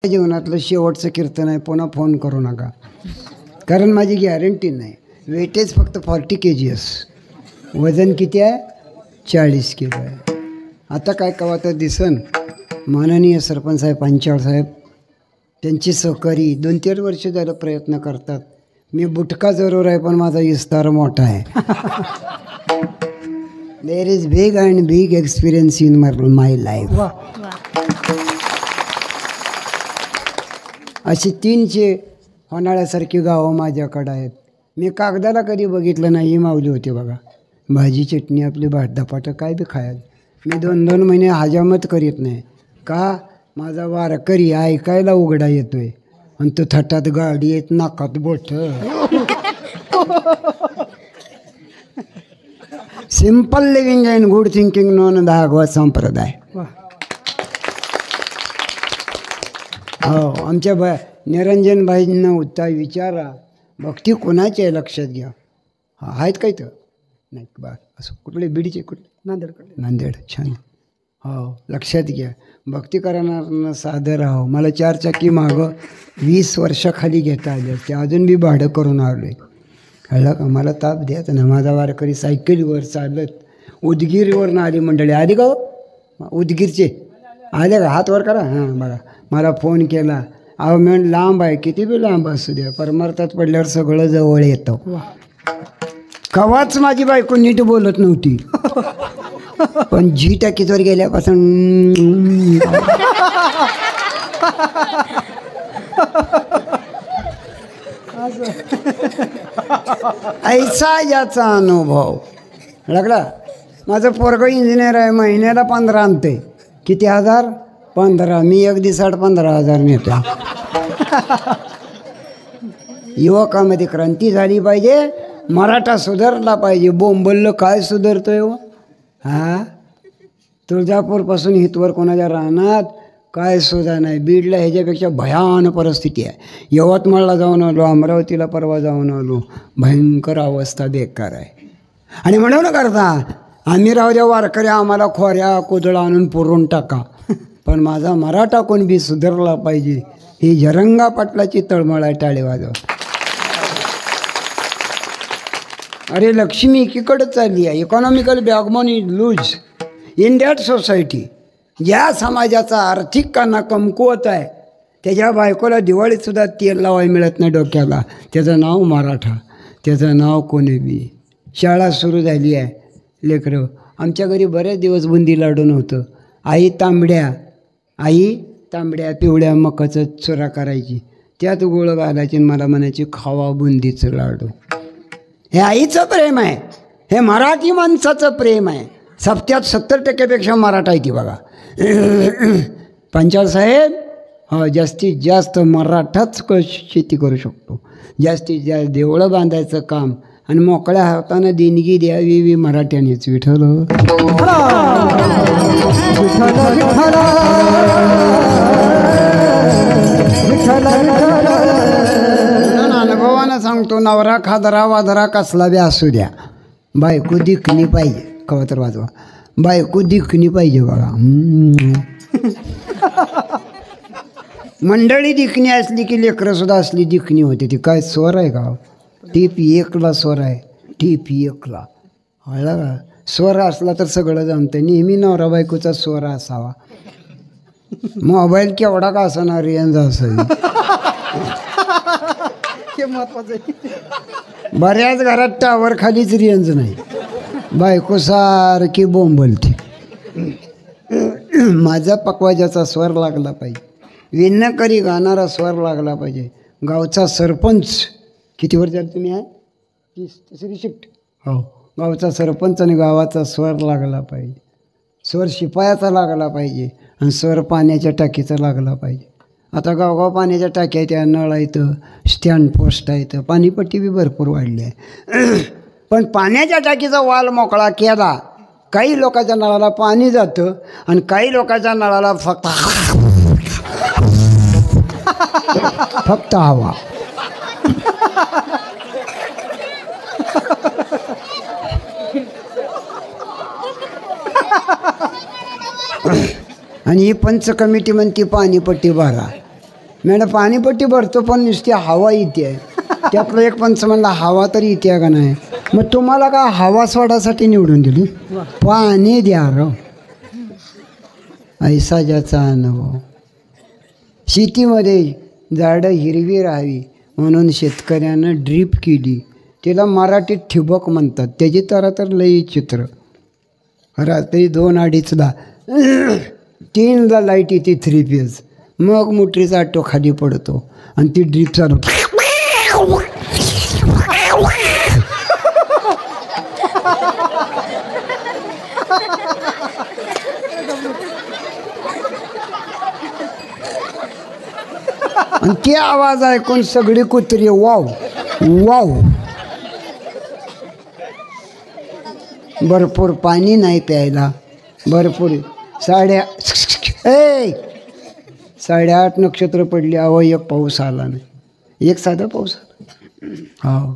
जीवनातलं शेवटचं कीर्तन आहे. पुन्हा फोन करू नका, कारण माझी गॅरंटी नाही. वेटेज फक्त 40 kgs, वजन किती आहे? 40 किलो आहे. आता काय कवा तर दिसन. माननीय सरपंच साहेब, पांचाळ साहेब, त्यांची सहकारी 2-3 वर्ष झालं प्रयत्न करतात. मी बुटका जरूर आहे, पण माझा विस्तार मोठा आहे. There is big and big experience in my life. अशी 300 होणाळ्यासारखी गावं माझ्याकडं आहेत. मी कागदाला कधी बघितलं नाही. ही माऊली होती बघा. भाजी चटणी आपली धपाटं काय बी खायला. मी 2-2 महिने हजामत करीत नाही. का? माझा वारकरी ऐकायला उघडा येतोय आणि तो थटात गाडी येत, नाकात boat. Simple living and good thinking नोन भागवत संप्रदाय. हो, आमच्या निरंजन भाईंना उत्तर विचारा, भक्ती कोणाची आहे लक्षात घ्या. आहेत काय तर नाही बा. असं कुठले बीडचे, कुठले? नांदेड. छान. हो, लक्षात घ्या. भक्ती करणाऱ्यांना सादर राहो. मला 4 चाकी मागं 20 वर्षाखाली घेता आले असते. अजून बी भाडं करून आलो आहे. कळलं का? मला ताप द्यायचं ना. माझा वारकरी सायकलीवर चालत उदगीरवरनं आली मंडळी. आली का? उदगीरचे आले का? हात वर करा. हां बघा, मला फोन केला. अहो म्हण लांब आहे, किती बी लांब असू द्या, परमार्थात पडल्यावर सगळं जवळ येतं. कवाच माझी बायको नीट बोलत नव्हती, पण जी टाकीजवर गेल्यापासून ऐसा याचा अनुभव लागला. माझं पोरगं इंजिनियर आहे. महिन्याला 15 आणते. किती हजार? 15. मी एक दिवसात 15,000 नेतो. युवकामध्ये क्रांती झाली पाहिजे. मराठा सुधारला पाहिजे. बोंबललं काय सुधारतोय हो? हां, तुळजापूरपासून हितवर कोणाच्या रानात काय सुद्धा नाही. बीडला ह्याच्यापेक्षा भयान परिस्थिती आहे. यवतमाळला जाऊन आलो, अमरावतीला परवा जाऊन आलो. भयंकर अवस्था बेकार आहे. आणि म्हणून करता आम्ही राहू द्या वारकरी, आम्हाला खोऱ्या कोदळा आणून पुरून टाका, पण माझा मराठा कोण बी सुधारला पाहिजे. ही जरंगा पाटलाची तळमळ आहे. टाळे वाजव. अरे लक्ष्मी एकीकडे चालली आहे. Economical backbone is loose in that society. ज्या समाजाचा आर्थिक काना कमकुवत आहे, त्याच्या बायकोला दिवाळीतसुद्धा तेल लावायला मिळत नाही डोक्याला. त्याचं नाव मराठा, त्याचं नाव कोणी बी. शाळा सुरू झाली आहे. लेकरं, आमच्या घरी बरेच दिवस बुंदी लाडू नव्हतं. आई तांबड्या पिवळ्या मकाचं चुरा करायची, त्यात गोळ घालायची, मला म्हणायची खावा बुंदीचं लाडू. हे आईचं प्रेम आहे. हे मराठी माणसाचं प्रेम आहे. 70% मराठा आहे ती बघा. पांचाळ साहेब, हो, जास्तीत जास्त मराठाच शेती करू शकतो. जास्तीत जास्त देवळं बांधायचं काम आणि मोकळ्या हातानं देणगी द्यावी वी मराठ्यानेच. विठ्ठल अनुभवानं सांगतो. नवरा खादरा वादरा कसला बी असू द्या, बायको दिखणी पाहिजे. कवा तर वाजवा. बायको दिखणी पाहिजे बघा. मंडळी दिखणी असली की लेकरं सुद्धा असली दिखणी होते. ती काय स्वर आहे का? टीप 1ला स्वर आहे. टीप 1ला कळलं का? स्वर असला तर सगळं जमतं. नेहमी नवरा बायकोचा स्वर असावा. मोबाईल केवढा का असणार, रेंज असावी. महत्वाचं आहे. बऱ्याच घरात टावर खालीच रेंज नाही. बायको सारखी बोंबलते. माझा पकवाजाचा स्वर लागला पाहिजे. विणकरी गाणारा स्वर लागला पाहिजे. गावचा सरपंच, किती वर्ष झालं तुम्ही आहे? 30 शिफ्ट. हो, गावचा सरपंच आणि गावाचा स्वर लागला पाहिजे. स्वर शिपायाचा लागला पाहिजे आणि स्वर पाण्याच्या टाकीचा लागला पाहिजे. आता गावगाव पाण्याच्या टाक्या आहेत, नळ आहेत, स्टँड पोस्ट आहेत, पाणीपट्टी बी भरपूर वाढली आहे. पण पाण्याच्या टाकीचा वाल मोकळा केला, काही लोकांच्या नळाला पाणी जातं आणि काही लोकांच्या नळाला फक्त हवा. आणि ही पंच कमिटी म्हणती पाणीपट्टी भरा. मॅडम पाणीपट्टी भरतो पण नुसती हवा येते आहे. त्यातलं एक पंच म्हणला हवा तरी येते का नाही. मग तुम्हाला का हवा सोडासाठी निवडून दिली. पाणी द्या रो. ऐसा ज्याचा अनुभव. शेतीमध्ये झाडं हिरवी राहावी म्हणून शेतकऱ्यानं ड्रीप केली. तिला मराठीत ठिबक म्हणतात. त्याची तर लई चित्र. रात्री 2-2:30ला 3ला लाईट येते 3 फेज. मग मोटरीचा आटो खाली पडतो आणि ती ड्रीप चालू. आणि ते आवाज ऐकून सगळी कुत्री वाव वाव. भरपूर पाणी नाही प्यायला. भरपूर 8:30 नक्षत्र पडली. एक पाऊस आला नाही. एक साधा पाऊस आला. हो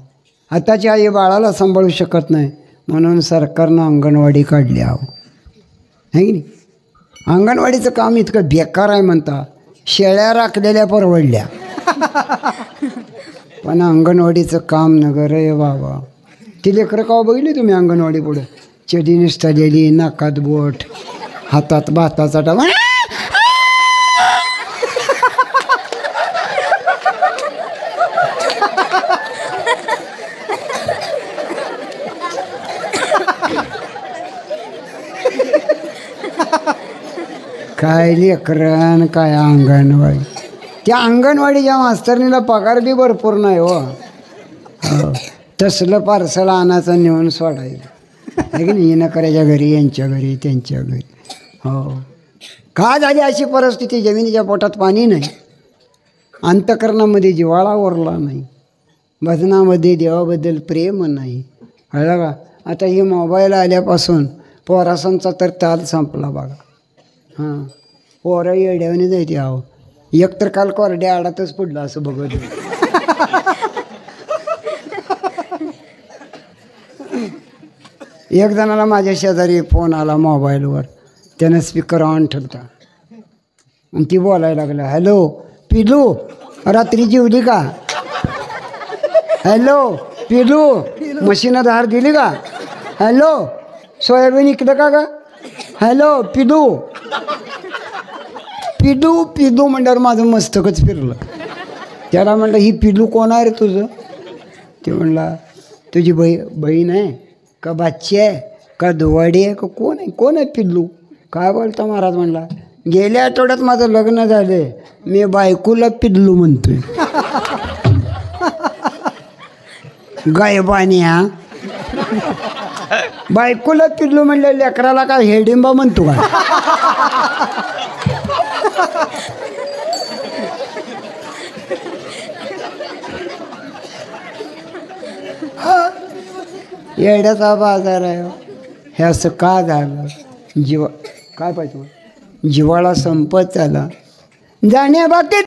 आताची आई बाळाला सांभाळू शकत नाही म्हणून सरकारनं अंगणवाडी काढली. आहे की नाही. अंगणवाडीचं काम इतकं बेकार आहे म्हणता. शेळ्या राखलेल्या परवडल्या पण अंगणवाडीचं काम नगर आहे बाबा. ती लेकरं का बघितली तुम्ही अंगणवाडी पुढं. चेडी निसटलेली, नाकात बोट, हातात भाताचा डबा. काय लेकरं काय अंगणवाडी. त्या अंगणवाडीच्या मास्तरणीला पगार बी भरपूर नाही हो. तसलं पार्सल आणायचं नेऊन सोडायचं. आहे की नाही. येणं करायच्या घरी, यांच्या घरी, त्यांच्या घरी. हो का झाली अशी परिस्थिती. जमिनीच्या पोटात पाणी नाही. अंतःकरणामध्ये जिव्हाळा उरला नाही. भजनामध्ये देवाबद्दल प्रेम नाही. कळलं का. आता ही मोबाईल आल्यापासून पोरासांचा तर ताल संपला बघा. हां पोरं येड्यावाने जायते. आहो एक तर काल कोरड्या आडातच पडलं असं बघत. एक जणाला माझ्या शेजारी फोन आला मोबाईलवर. त्यानं स्पीकर ऑन ठेवता आणि ती बोलायला लागला. हॅलो पिलू रात्री जेवली का. हॅलो पिलू मशीनं धार दिली का. हॅलो सोयाबीन इकडं का ग. हॅलो पिलू. पिलू पिलू म्हणल्यावर माझं मस्तकच फिरलं. त्याला म्हणलं ही पिलू कोण आहे रे तुझं. ते म्हणला तुझी बहीण आहे का बाची आहे का दुवाडी आहे का कोण आहे. कोण आहे पिल्लू. काय बोलता महाराज. म्हणला गेल्या आठवड्यात माझं लग्न झालं. मी बायकोला पिल्लू म्हणतोय. गायबानी हा. बायकोला पिल्लू म्हणलं लेकराला काय हेडिंबा म्हणतो का. येड्याचा बाजार आहे. हे असं का झालं. काय पाहिजे. जिव्हाळा संपत झाला. जाण्या बाकी